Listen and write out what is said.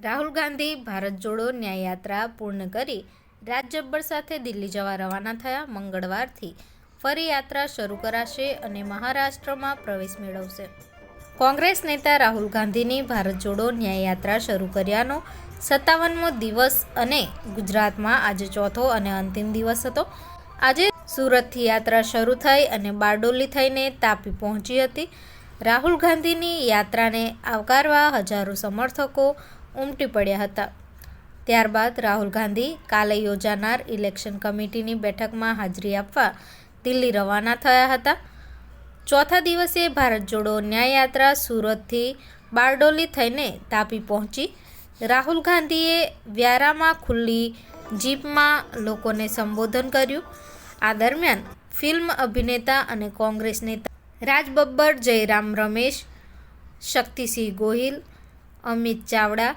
રાહુલ ગાંધી ભારત જોડો ન્યાય યાત્રા પૂર્ણ કરી રાજ્યભર સાથે દિલ્હી જવા રવાના થયા। મંગળવારથી ફરી યાત્રા શરૂ કરાશે અને મહારાષ્ટ્રમાં પ્રવેશ મેળવશે। કોંગ્રેસ નેતા રાહુલ ગાંધીની ભારત જોડો ન્યાય યાત્રા શરૂ કર્યાનો 57મો દિવસ અને ગુજરાતમાં આજે ચોથો અને અંતિમ દિવસ હતો। આજે સુરતથી યાત્રા શરૂ થઈ અને બારડોલી થઈને તાપી પહોંચી હતી। રાહુલ ગાંધીની યાત્રાને આવકારવા હજારો સમર્થકો ઉમટી પડ્યા હતા। ત્યારબાદ રાહુલ ગાંધી કાલે યોજાનાર ઇલેક્શન કમિટીની બેઠકમાં હાજરી આપવા દિલ્હી રવાના થયા હતા। ચોથા દિવસે ભારત જોડો ન્યાય યાત્રા સુરતથી બારડોલી થઈને તાપી પહોંચી। રાહુલ ગાંધીએ વ્યારામાં ખુલ્લી જીપમાં લોકોને સંબોધન કર્યું। આ દરમિયાન ફિલ્મ અભિનેતા અને કોંગ્રેસ નેતા રાજ બબ્બર, જયરામ રમેશ, શક્તિસિંહ ગોહિલ, અમિત ચાવડા,